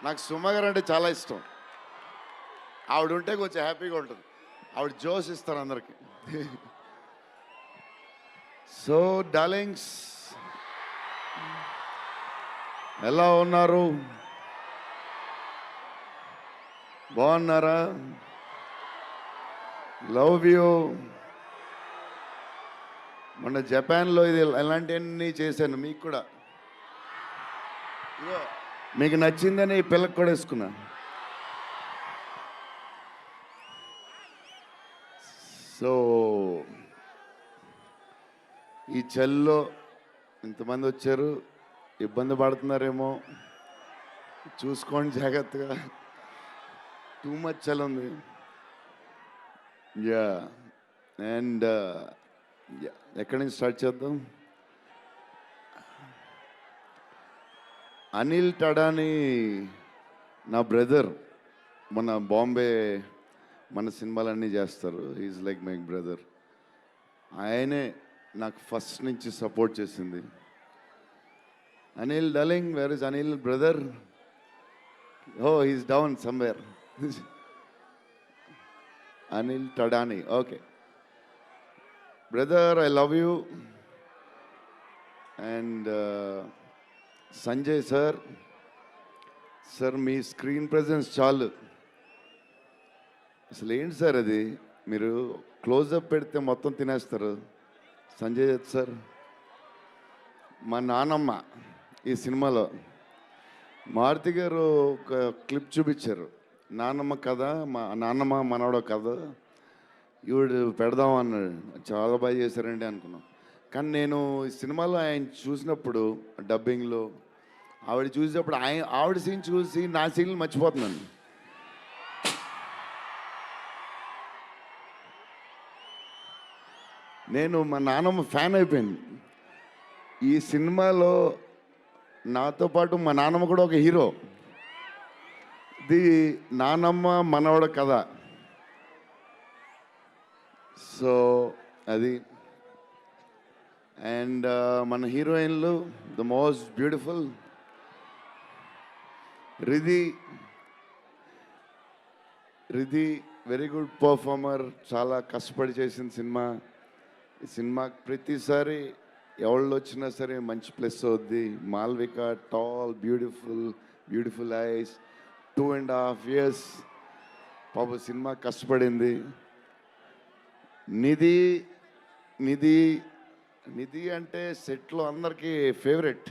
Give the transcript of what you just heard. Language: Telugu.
నాకు సుమ గారు అంటే చాలా ఇష్టం. ఆవిడ ఉంటే కొంచెం హ్యాపీగా ఉంటుంది. ఆవిడ జోష్ ఇస్తారు అందరికి. సో డార్లింగ్స్, ఎలా ఉన్నారు? బాగున్నారా? Love you. మొన్న జపాన్లో ఇది ఎలాంటివన్నీ చేశాను మీకు కూడా. ఇగో మీకు నచ్చిందని ఈ పిల్లకి కూడా వేసుకున్నా. సో ఈ చలిలో ఇంతమంది వచ్చారు, ఇబ్బంది పడుతున్నారేమో, చూసుకోండి జాగ్రత్తగా. టూ మచ్ చలి ఉంది. యా అండ్ ఎక్కడి నుంచి స్టార్ట్ చేద్దాం? అనిల్ టడాని నా బ్రదర్. మన బాంబే మన సినిమాలన్నీ చేస్తారు. Is like my brother. ఆయనే నాకు ఫస్ట్ నుంచి సపోర్ట్ చేసింది. Anil darling, where is Anil brother? Oh he's down somewhere. Anil Thadani, okay brother, I love you. And Sanjay sir, sir మీ స్క్రీన్ ప్రెజెన్స్ చాలు. అసలు ఏంటి సార్ అది, మీరు క్లోజప్ పెడితే మొత్తం తినేస్తారు. సంజయ్ దత్ సార్, మా నానమ్మ ఈ సినిమాలో మారుతి గారు ఒక క్లిప్ చూపించారు. నానమ్మ కథ, మా నాన్నమ్మ మనవడో కథ, ఈవిడు పెడదాం అన్నాడు. చాలా బాగా చేశారండి అనుకున్నాం. కానీ నేను ఈ సినిమాలో ఆయన చూసినప్పుడు డబ్బింగ్లో ఆవిడ చూసినప్పుడు ఆవిడ సీన్ చూసి నా సీన్లు మర్చిపోతున్నాను. నేను మా నాన్నమ్మ ఫ్యాన్ అయిపోయాను. ఈ సినిమాలో నాతో పాటు మా నాన్నమ్మ కూడా ఒక హీరో. ఇది నానమ్మ మనవడ కథ. సో అది. అండ్ మన హీరోయిన్లు the most beautiful Riddhi. Very good performer, చాలా కష్టపడి చేసిన సినిమా. ఈ సినిమాకి ప్రతిసారి ఎవళ్ళు వచ్చినా సరే మంచి ప్లస్ అవుద్ది. Malvika, tall, beautiful eyes, 2.5 years పాప సినిమా కష్టపడింది. నిధి అంటే సెట్లో అందరికీ ఫేవరెట్.